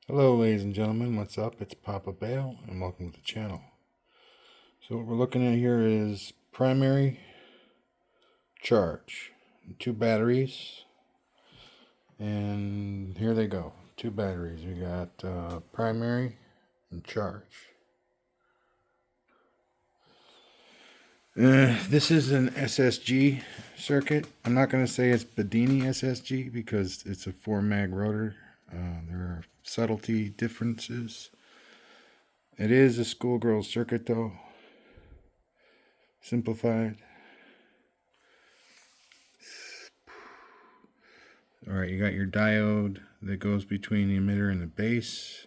Hello ladies and gentlemen, what's up? It's Papa Bale and welcome to the channel. So what we're looking at here is primary charge. Two batteries, and here they go. Two batteries. We got primary and charge. This is an SSG circuit. I'm not going to say it's Bedini SSG because it's a 4-mag rotor. There are subtlety differences. It is a schoolgirl circuit though. Simplified. Alright, you got your diode that goes between the emitter and the base.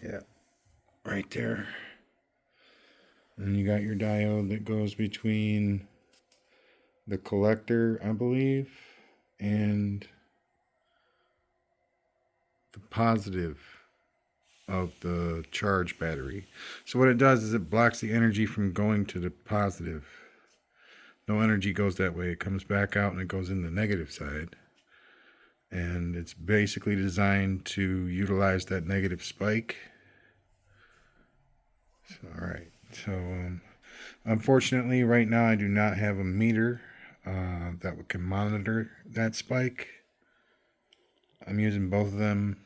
Yeah, right there. And you got your diode that goes between the collector, I believe, and the positive of the charge battery. So what it does is it blocks the energy from going to the positive. No energy goes that way. It comes back out and it goes in the negative side. And it's basically designed to utilize that negative spike. So, all right. So unfortunately, right now I do not have a meter that can monitor that spike. I'm using both of them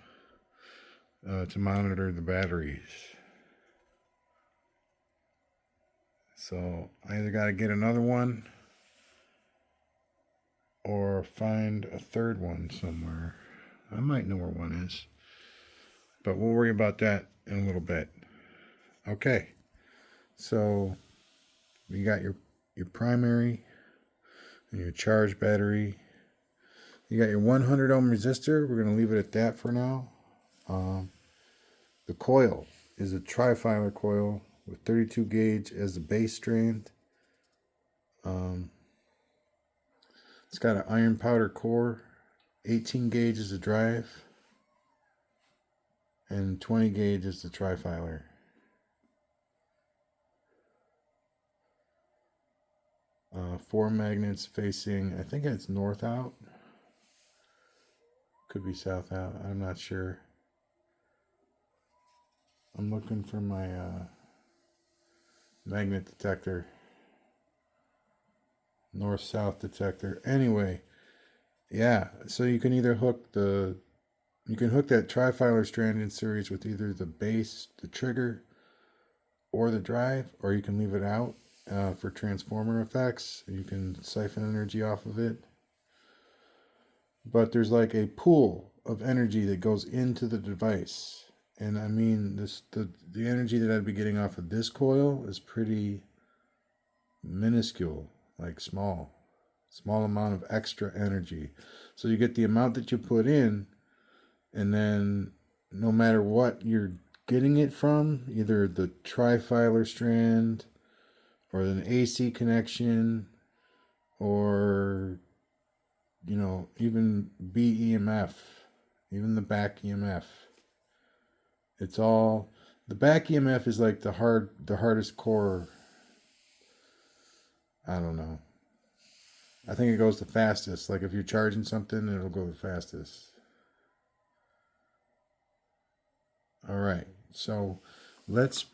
to monitor the batteries. So I either got to get another one or find a third one somewhere. I might know where one is, but we'll worry about that in a little bit. Okay, so you got your primary and your charge battery. You got your 100 ohm resistor. We're going to leave it at that for now. The coil is a trifilar coil with 32 gauge as the base strand. It's got an iron powder core, 18 gauge is the drive, and 20 gauge is the trifilar. Four magnets facing, I think it's north out. Could be south out, I'm not sure. I'm looking for my magnet detector. North-south detector. Anyway, yeah, so you can either hook that trifilar strand in series with either the base, the trigger, or the drive, or you can leave it out for transformer effects. You can siphon energy off of it. But there's like a pool of energy that goes into the device. And I mean, the energy that I'd be getting off of this coil is pretty minuscule, like small amount of extra energy. So you get the amount that you put in, and then no matter what you're getting it from, either the trifilar strand or an AC connection or even BEMF, even the back EMF. It's all, the back EMF is like the hardest core. I don't know. I think it goes the fastest. Like if you're charging something, it'll go the fastest. All right. So let's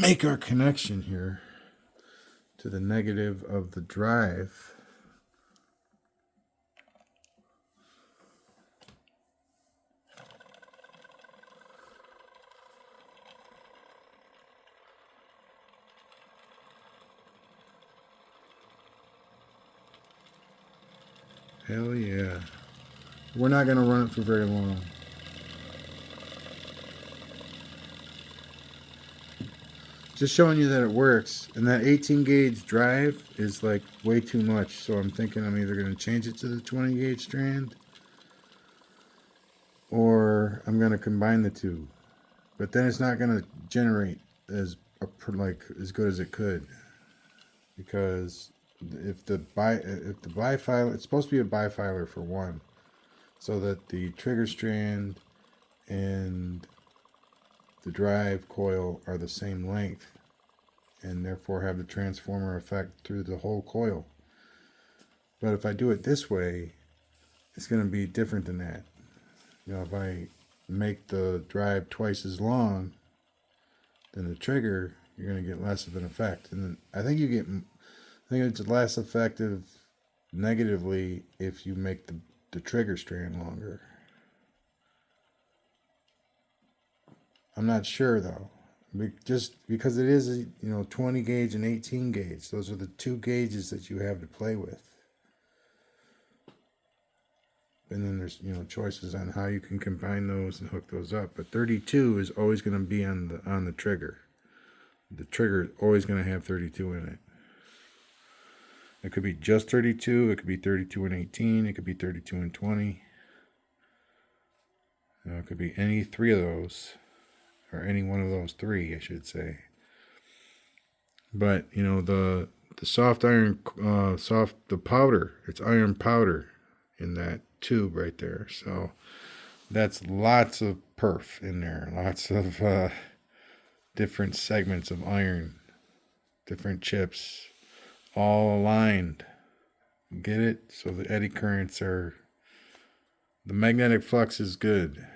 make our connection here to the negative of the drive. Hell yeah. We're not going to run it for very long. Just showing you that it works. And that 18 gauge drive is like way too much. So I'm thinking I'm either going to change it to the 20 gauge strand or I'm going to combine the two. But then it's not going to generate as good as it could, because if the bifilar, it's supposed to be a bifilar for one, so that the trigger strand and the drive coil are the same length and therefore have the transformer effect through the whole coil. But if I do it this way, it's going to be different than that. If I make the drive twice as long than the trigger, you're going to get less of an effect. And I think it's less effective negatively if you make the trigger strand longer. I'm not sure though. Just because it is 20 gauge and 18 gauge. Those are the two gauges that you have to play with. And then there's choices on how you can combine those and hook those up. But 32 is always going to be on the trigger. The trigger is always going to have 32 in it. It could be just 32. It could be 32 and 18. It could be 32 and 20. It could be any three of those, or any one of those three, I should say. But the soft iron, the powder, it's iron powder in that tube right there. So that's lots of perf in there, lots of different segments of iron, different chips, all aligned. Get it? So the eddy currents the magnetic flux is good.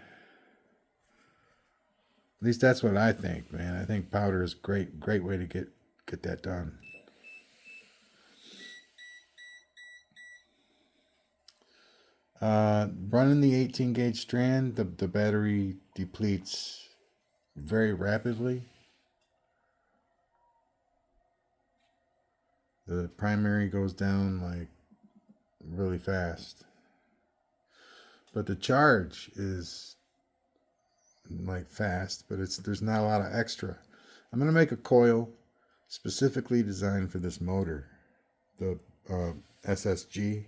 At least that's what I think, man. I think powder is great way to get that done. Running the 18 gauge strand, the battery depletes very rapidly. The primary goes down like really fast. But the charge is like fast, but there's not a lot of extra. I'm going to make a coil specifically designed for this motor, the SSG.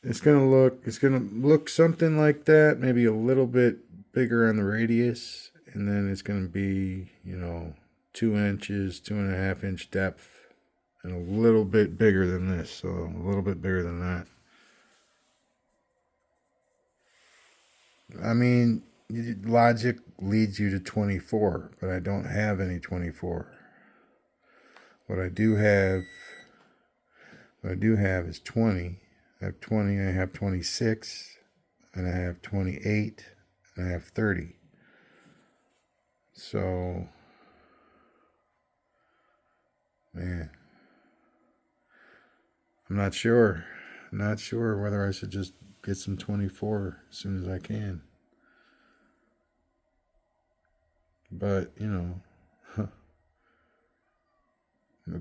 It's gonna look something like that, maybe a little bit bigger on the radius, and then it's gonna be 2 inches, 2.5 inch depth, and a little bit bigger than this, so a little bit bigger than that. I mean, logic leads you to 24, but I don't have any 24. What I do have is 20. I have 20, I have 26, and I have 28, and I have 30. So, man, I'm not sure. Not sure whether I should just get some 24 as soon as I can. But, I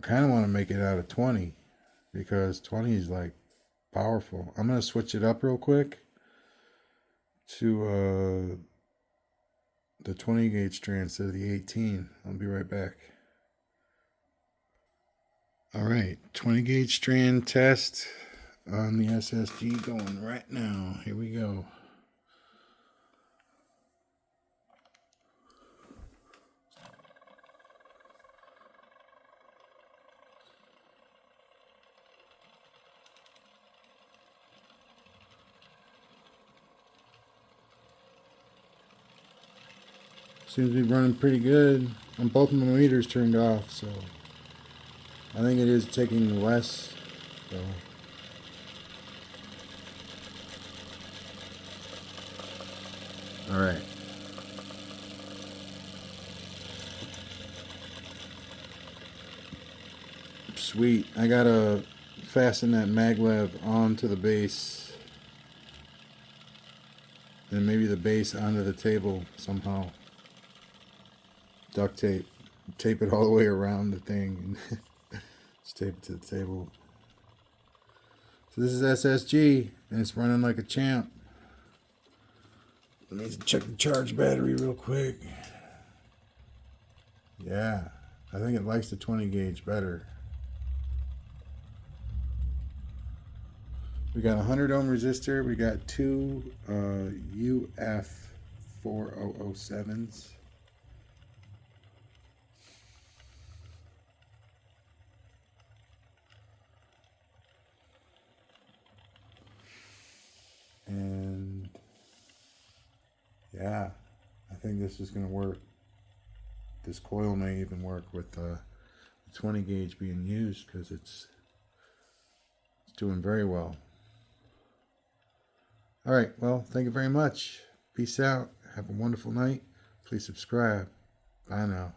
kind of want to make it out of 20 because 20 is like powerful. I'm going to switch it up real quick to the 20 gauge strand instead of the 18. I'll be right back. All right, 20 gauge strand test on the SSG going right now. Here we go. Seems to be running pretty good. And both of my meters turned off, so I think it is taking less. So. All right. Sweet. I gotta fasten that maglev onto the base, and maybe the base onto the table somehow. Duct tape it all the way around the thing, and just tape it to the table. So this is SSG, and it's running like a champ. Let me check the charge battery real quick. Yeah, I think it likes the 20 gauge better. We got a 100 ohm resistor. We got two UF 4007s. And yeah, I think this is going to work. This coil may even work with the 20 gauge being used because it's doing very well. All right, well, thank you very much. Peace out. Have a wonderful night. Please subscribe. Bye now.